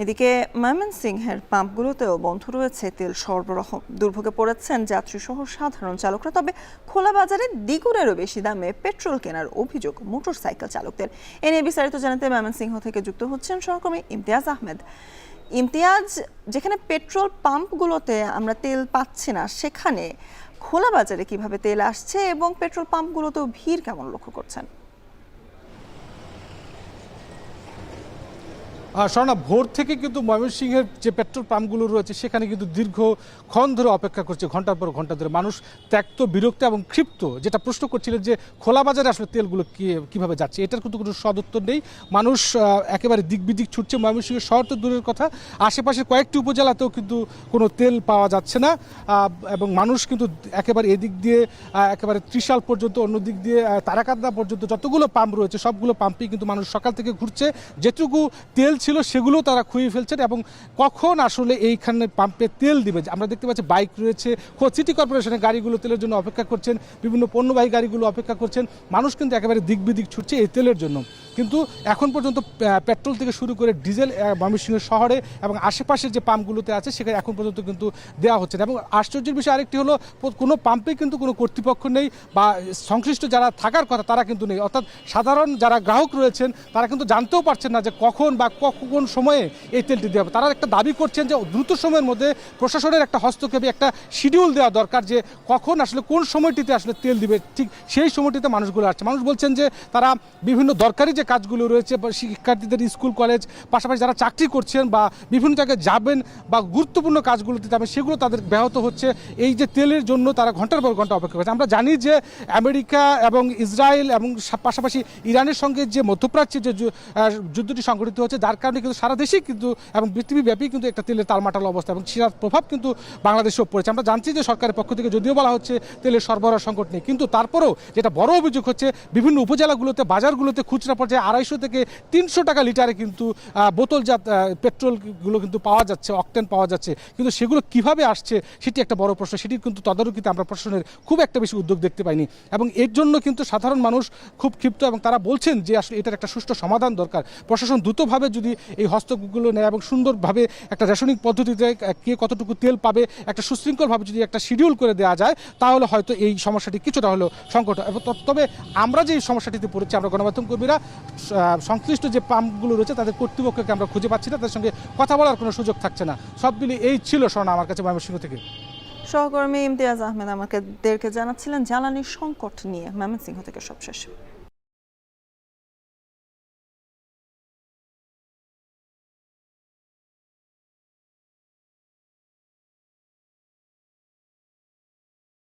এদিকে ময়মনসিংহের পাম্পগুলোতেও বন্ধ রয়েছে তেল সরবরাহ। দুর্ভোগে পড়েছেন যাত্রীসহ সাধারণ চালকরা। তবে খোলা বাজারে দ্বিগুণেরও বেশি দামে পেট্রোল কেনার অভিযোগ মোটরসাইকেল চালকদের। এ নিয়ে বিস্তারিত জানাতে ময়মনসিংহ থেকে যুক্ত হচ্ছেন সহকর্মী ইমতিয়াজ আহমেদ। ইমতিয়াজ, যেখানে পেট্রোল পাম্পগুলোতে আমরা তেল পাচ্ছি না, সেখানে খোলা বাজারে কিভাবে তেল আসছে এবং পেট্রোল পাম্পগুলোতেও ভিড় কেমন লক্ষ্য করছেন? স্বর্ণা, ভোর থেকে কিন্তু ময়মনসিংহের যে পেট্রোল পাম্পগুলো রয়েছে সেখানে কিন্তু দীর্ঘক্ষণ ধরে অপেক্ষা করছে, ঘন্টার পর ঘন্টা ধরে। মানুষ ত্যক্ত, বিরক্ত এবং ক্ষিপ্ত। যেটা প্রশ্ন করছিলেন যে খোলা বাজারে আসলে তেলগুলো কিভাবে যাচ্ছে, এটার কিন্তু কোনো সদুত্তর নেই। মানুষ একেবারে দিক বিদিক ছুটছে। ময়মনসিংহের শহর তো দূরের কথা, আশেপাশের কয়েকটি উপজেলাতেও কিন্তু কোনো তেল পাওয়া যাচ্ছে না। এবং মানুষ কিন্তু একেবারে এদিক দিয়ে একেবারে ত্রিশাল পর্যন্ত, অন্য দিক দিয়ে তারাকান্দা পর্যন্ত যতগুলো পাম্প রয়েছে সবগুলো পাম্পেই কিন্তু মানুষ সকাল থেকে ঘুরছে। যেটুকু তেল ছিল সেগুলো তারা খুঁয়ে ফেলছেন। এবং কখন আসলে এইখানে পাম্পে তেল দিবে, আমরা দেখতে পাচ্ছি বাইক রয়েছে, সিটি কর্পোরেশনের গাড়িগুলো তেলের জন্য অপেক্ষা করছেন, বিভিন্ন পণ্যবাহী গাড়িগুলো অপেক্ষা করছেন। মানুষ কিন্তু একেবারে দিক বিদিক ছুটছে এই তেলের জন্য। কিন্তু এখন পর্যন্ত পেট্রোল থেকে শুরু করে ডিজেল ময়মনসিংহ শহরে এবং আশেপাশের যে পাম্পগুলোতে আছে সেখানে এখন পর্যন্ত কিন্তু দেওয়া হচ্ছে না। এবং আশ্চর্যের বিষয় আরেকটি হলো, কোনো পাম্পে কিন্তু কোনো কর্তৃপক্ষ নেই বা সংশ্লিষ্ট যারা থাকার কথা তারা কিন্তু নেই। অর্থাৎ সাধারণ যারা গ্রাহক রয়েছেন তারা কিন্তু জানতেও পারছেন না যে কখন বা কোন সময়ে এই তেলটি দেওয়া হবে। তারা একটা দাবি করছেন যে দ্রুত সময়ের মধ্যে প্রশাসনের একটা হস্তক্ষেপে একটা শিডিউল দেওয়া দরকার, যে কখন আসলে কোন সময়টিতে আসলে তেল দিবে, ঠিক সেই সময়টিতে মানুষগুলো আসছে। মানুষ বলছেন যে তারা বিভিন্ন দরকারি যে কাজগুলো রয়েছে, শিক্ষার্থীদের স্কুল কলেজ, পাশাপাশি যারা চাকরি করছেন বা বিভিন্ন জায়গায় যাবেন বা গুরুত্বপূর্ণ কাজগুলোতে যাবেন, সেগুলো তাদের ব্যাহত হচ্ছে। এই যে তেলের জন্য তারা ঘন্টার পর ঘন্টা অপেক্ষা করছে। আমরা জানি যে আমেরিকা এবং ইসরায়েল এবং পাশাপাশি ইরানের সঙ্গে যে মধ্যপ্রাচ্যে যে যুদ্ধটি সংঘটিত হচ্ছে, যার কারণে কিন্তু সারা দেশেই কিন্তু এবং পৃথিবীব্যাপী কিন্তু একটা তেলের তালমাটাল অবস্থা এবং সেটার প্রভাব কিন্তু বাংলাদেশেও পড়েছে। আমরা জানছি যে সরকারের পক্ষ থেকে যদিও বলা হচ্ছে তেলের সরবরাহ সংকট নেই, কিন্তু তারপরেও যেটা বড় অভিযোগ হচ্ছে, বিভিন্ন উপজেলাগুলোতে, বাজারগুলোতে খুচরা পর্যায়ে 250 থেকে 300 টাকা লিটারে কিন্তু বোতলজাত পেট্রোলগুলো কিন্তু পাওয়া যাচ্ছে, অকটেন পাওয়া যাচ্ছে। কিন্তু সেগুলো কিভাবে আসছে সেটি একটা বড় প্রশ্ন। সেটির কিন্তু তদারকিতে আমরা প্রশাসনের খুব একটা বেশি উদ্যোগ দেখতে পাইনি। এবং এর জন্য কিন্তু সাধারণ মানুষ খুব ক্ষিপ্ত এবং তারা বলছেন যে আসলে এটার একটা সুষ্ঠু সমাধান দরকার। প্রশাসন দ্রুতভাবে যদি এই হস্তক্ষেপগুলো নেয় এবং সুন্দরভাবে একটা রেশনিং পদ্ধতিতে কে কতটুকু তেল পাবে একটা সুশৃঙ্খলভাবে যদি একটা শিডিউল করে দেওয়া যায়, তাহলে হয়তো এই সমস্যাটি কিছুটা হলেও সংকট। তবে আমরা যে সমস্যাটিতে পড়েছি, আমরা গণমাধ্যম কর্মীরা সংশ্লিষ্ট যে পাম্পগুলো রয়েছে তাদের কর্তৃপক্ষকে আমরা খুঁজে পাচ্ছি না, তাদের সঙ্গে কথা বলার কোনো সুযোগ থাকছে না। সব মিলিয়ে এই ছিল স্বর্ণা আমার কাছে ময়মনসিংহ থেকে। সহকর্মী ইমতিয়াজ আহমেদ আমাদেরকে জানাচ্ছিলেন জ্বালানি সংকট নিয়ে ময়মনসিংহ থেকে। সবশেষ।